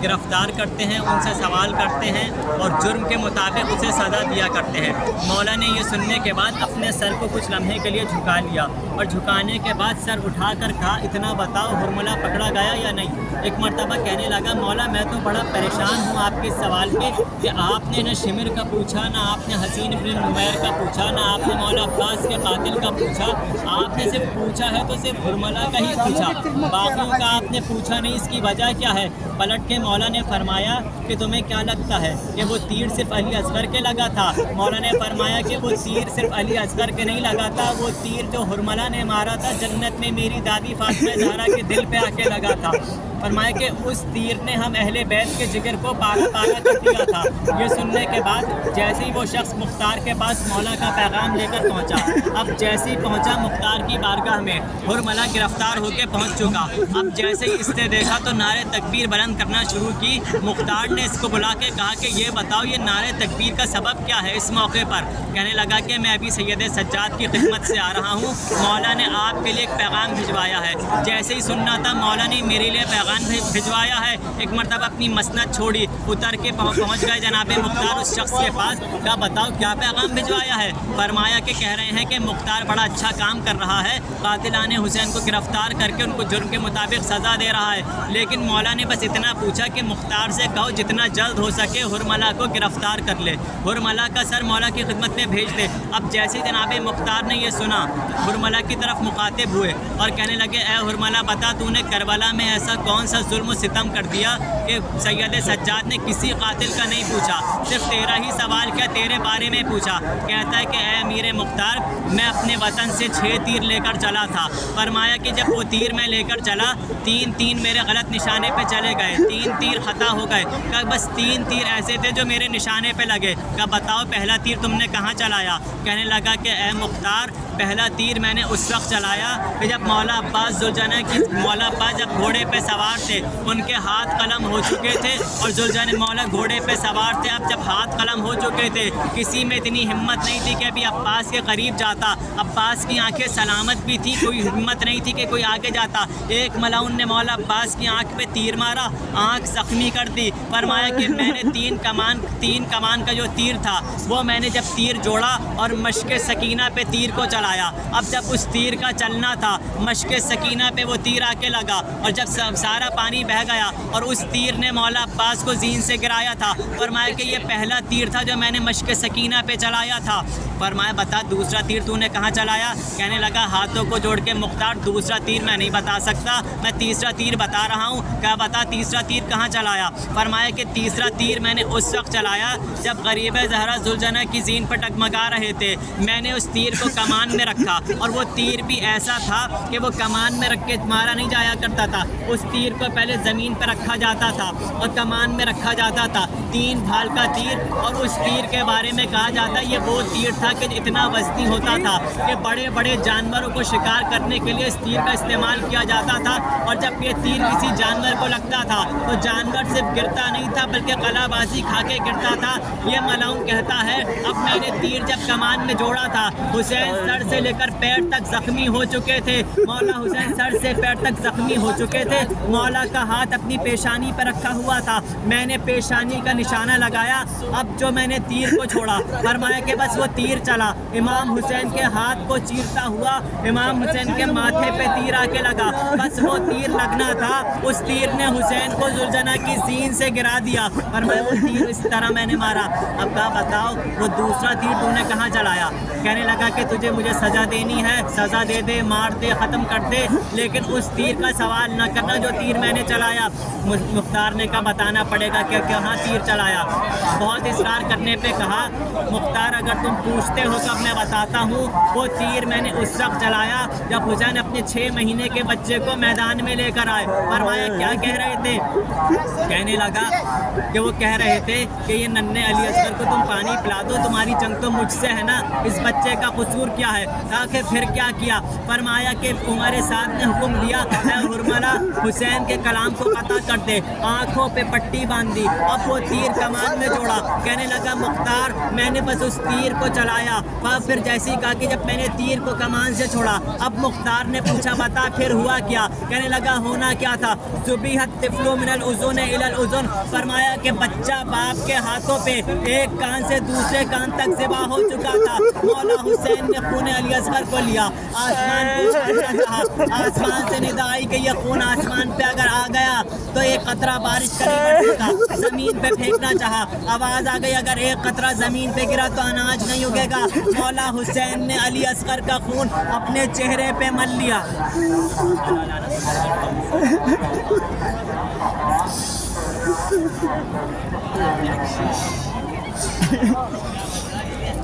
گرفتار کرتے ہیں، ان سے سوال کرتے ہیں اور جرم کے مطابق اسے سزا دیا کرتے ہیں۔ مولا نے یہ سننے کے بعد اپنے سر کو کچھ لمحے کے لیے جھکا لیا اور جھکانے کے بعد سر اٹھا کر کہا، اتنا بتاؤ حرملہ پکڑا گیا یا نہیں؟ ایک مرتبہ کہنے لگا، مولا میں تو بڑا پریشان ہوں آپ کے سوال پہ کہ آپ نے نہ شمر کا پوچھا، نہ آپ نے حسین بن نمیر کا پوچھا، نہ آپ نے مولا عباس کے قاتل کا پوچھا، آپ نے صرف پوچھا ہے تو صرف حرملہ کا ہی پوچھا، باقیوں کا آپ نے پوچھا نہیں، اس کی وجہ کیا ہے؟ پلٹ کے مولا نے فرمایا کہ تمہیں کیا لگتا ہے کہ وہ تیر صرف علی اصغر کے لگا تھا؟ مولا نے فرمایا کہ وہ تیر صرف علی اصغر کے نہیں لگا تھا، وہ تیر جو حرملہ نے مارا تھا جنت میں میری دادی فاطمہ زہرا کے دل پہ آ کے لگا تھا۔ فرمایا کہ اس تیر نے ہم اہل بیت کے جگر کو پالا پالا کر دیا تھا۔ یہ سننے کے بعد جیسے ہی وہ شخص مختار کے پاس مولا کا پیغام لے کر پہنچا، اب جیسے ہی پہنچا مختار کی بارگاہ میں، حرملہ گرفتار ہو کے پہنچ چکا، اب جیسے ہی اس نے دیکھا تو نعرے تکبیر بلند کرنا شروع کی۔ مختار نے اس کو بلا کے کہا کہ یہ بتاؤ یہ نعرے تکبیر کا سبب کیا ہے اس موقع پر؟ کہنے لگا کہ میں ابھی سید سجاد کی خدمت سے آ رہا ہوں، مولا نے آپ کے لیے ایک پیغام بھجوایا ہے۔ جیسے ہی سننا تھا مولا نے میرے لیے پیغام بھجوایا ہے۔ ایک مرتبہ اپنی مسند چھوڑی، اتر کے پہنچ گئے جناب مختار اس شخص کے پاس، کہا بتاؤ کیا پیغام بھجوایا ہے؟ فرمایا کہ کہہ رہے ہیں کہ مختار بڑا اچھا کام کر رہا ہے، قاتلان حسین کو گرفتار کر کے ان کو جرم کے مطابق سزا دے رہا ہے، لیکن مولا نے بس اتنا پوچھا کہ مختار سے کہو جتنا جلد ہو سکے حرملہ کو گرفتار کر لے، حرملہ کا سر مولا کی خدمت میں بھیج دے۔ اب جیسے جناب مختار نے یہ سنا، حرملہ کی طرف مخاطب ہوئے اور کہنے لگے، اے حرملہ بتا تو نے کربلا میں ایسا کون سا ظلم و ستم کر دیا کہ سید سجاد نے کسی قاتل کا نہیں پوچھا، صرف تیرا ہی سوال کیا تیرے بارے میں پوچھا؟ کہتا ہے کہ اے امیر مختار میں اپنے وطن سے 6 تیر لے کر چلا تھا، فرمایا کہ جب وہ تیر میں لے کر چلا 3 میرے غلط نشانے پہ چلے گئے، 3 تیر خطا ہو گئے، کہ بس 3 تیر ایسے تھے جو میرے نشانے پہ لگے، کہ بتاؤ پہلا تیر تم نے کہاں چلایا؟ کہنے لگا کہ اے مختار پہلا تیر میں نے اس وقت چلایا کہ جب مولا عباس ذوالجناح کی مولا عباس جب گھوڑے پہ سوار تھے، ان کے ہاتھ قلم ہو چکے تھے اور ذوالجناح مولا گھوڑے پہ سوار تھے، اب جب ہاتھ قلم ہو چکے تھے کسی میں اتنی ہمت نہیں تھی کہ ابھی عباس کے قریب جاتا، عباس کی آنکھیں سلامت بھی تھی، کوئی ہمت نہیں تھی کہ کوئی آگے جاتا، ایک ملعون نے مولا عباس کی آنکھ پہ تیر مارا، آنکھ زخمی کر دی، فرمایا کہ میں نے 3 کمان کا جو تیر تھا وہ میں نے جب تیر جوڑا اور مشق سکینہ پہ تیر کو چلایا، اب جب اس تیر کا چلنا تھا مشق سکینہ پہ وہ تیر آ کے لگا اور جب سارا پانی بہہ گیا اور اس تیر نے مولا عباس کو زین سے گرایا تھا، فرمایا کہ یہ پہلا تیر تھا جو میں نے مشق سکینہ پہ چلایا تھا۔ فرمایا بتا دوسرا تیر تو نے کہاں چلایا؟ کہنے لگا ہاتھوں کو جوڑ کے مختار دوسرا تیر میں نہیں بتا سکتا، میں تیسرا تیر بتا رہا ہوں، کیا بتا تیسرا تیر کہاں چلایا؟ فرمایا کہ تیسرا تیر میں نے اس وقت چلایا جب غریب زہرا ذوالجناح کی زین پر ٹگمگا رہے تھے، میں نے اس تیر کو کمان میں رکھا اور وہ تیر بھی ایسا تھا کہ وہ کمان میں رکھ کے مارا نہیں جایا کرتا تھا، اس تیر کو پہلے زمین پہ رکھا جاتا تھا اور کمان میں رکھا جاتا تھا، 3 بھال کا تیر، اور اس تیر کے بارے میں کہا جاتا ہے یہ وہ تیر تھا کہ اتنا وزنی ہوتا تھا کہ بڑے بڑے جانوروں کو شکار کرنے کے لیے اس تیر کا استعمال کیا جاتا تھا، اور جب یہ تیر کسی جانور کو لگتا تھا تو جانور صرف گرتا نہیں تھا بلکہ قلعہ بازی کھا کے گرتا تھا۔ یہ ملعون کہتا ہے اب میں نے تیر جب کمان میں جوڑا تھا، حسین سر سے لے کر پیر تک زخمی ہو چکے تھے، مولا حسین سر سے پیر تک زخمی ہو چکے تھے، مولا کا ہاتھ اپنی پیشانی پر رکھا ہوا تھا، میں نے پیشانی کا نشانہ لگایا، اب جو میں نے تیر کو چھوڑا، فرمایا کہ بس وہ تیر چلا، امام حسین کے ہاتھ کو چیرتا ہوا امام حسین کے ماتھے پہ تیر آ کے لگا، بس وہ تیر لگنا تھا، اس تیر نے حسین کو ذوالجناح کی زین سے گرا دیا، فرمایا وہ تیر اس طرح میں نے مارا۔ اب کہا بتاؤ وہ دوسرا تیر تو نے کہاں چلایا؟ کہنے لگا کہ تجھے مجھے سزا دینی ہے، سزا دے دے، مار دے، ختم کر دے، لیکن اس تیر کا سوال نہ کرنا جو تیر میں نے چلایا۔ مختار نے کہا بتانا پڑے گا کہ کہاں تیر چلایا؟ بہت اصرار کرنے پہ کہا مختار اگر تم پوچھتے ہو تو میں بتاتا ہوں، وہ تیر میں نے اس وقت چلایا جب حسین اپنے 6 مہینے کے بچے کو میدان میں لے کر آئے۔ فرمایا کیا کہہ رہے تھے؟ کہنے لگا کہ وہ کہہ رہے تھے کہ یہ ننھے علی اصغر کو تم پانی پلا دو، تمہاری جنگ تو مجھ سے ہے نا، اس بچے کا قصور کیا ہے؟ کہا کہ پھر کیا کیا؟ فرمایا کہ تمہارے ساتھ نے حکم دیا اے حرملہ حسین حسین کے کلام کو قطع کر دے. آنکھوں پہ پٹی باندھی, اب وہ تیر کمان میں جوڑا. کہنے لگا مختار میں نے بس اس تیر کو چلایا. پھر جیسے ہی کہا کہ جب میں نے تیر کو کمان سے چھوڑا. اب مختار نے پوچھا بتا پھر ہوا کیا؟ کہنے لگا ہونا کیا تھا, ذبیحت طفل من الاذن الی الاذن, فرمایا کہ بچہ باپ کے ہاتھوں پہ ایک کان سے دوسرے کان تک ذبح ہو چکا تھا. مولا حسین نے خون علی اصغر کو لیا, آسمان پوچھنا چاہا. آسمان سے ندا آئی کہ یہ خون آسمان پہ اگر آ گیا تو ایک قطرہ بارش کا نہیں بن سکا. زمین پہ پھینکنا چاہا, آواز آ گئی اگر ایک قطرہ زمین پہ گرا تو اناج نہیں اگے گا. مولا حسین نے علی اصغر کا خون اپنے چہرے پہ مل لیا.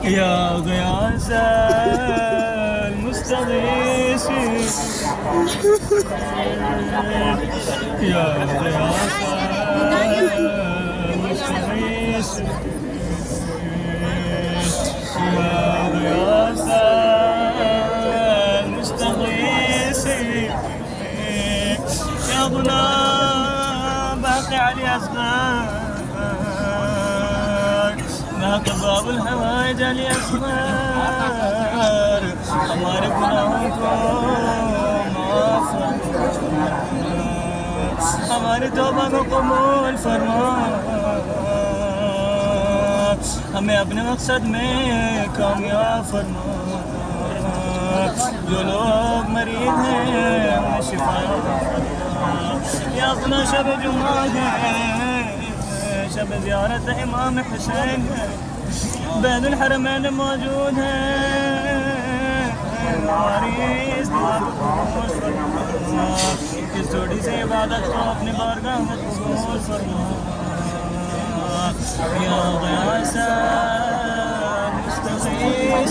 يا غياث المستغيث يا غياث المستغيث يا غياث المستغيث يا غلام باقي علي أصغر ناقض باب الحوائج علی اصغر ہمارے گناہوں کو معاف فرما, ہماری توبہ کو قبول فرما, ہمیں اپنے مقصد میں کامیاب فرما. جو لوگ مریض ہیں انہیں شفا فرما. یا اپنا شب جمعہ ہے, شب زیارت امام حسین ہے, بین الحرمین موجود ہے, ہماری اس دعا کو قبول فرما. اس تھوڑی سی عبادت کو اپنی بارگاہ میں قبول فرما. یا غیاث مستغیث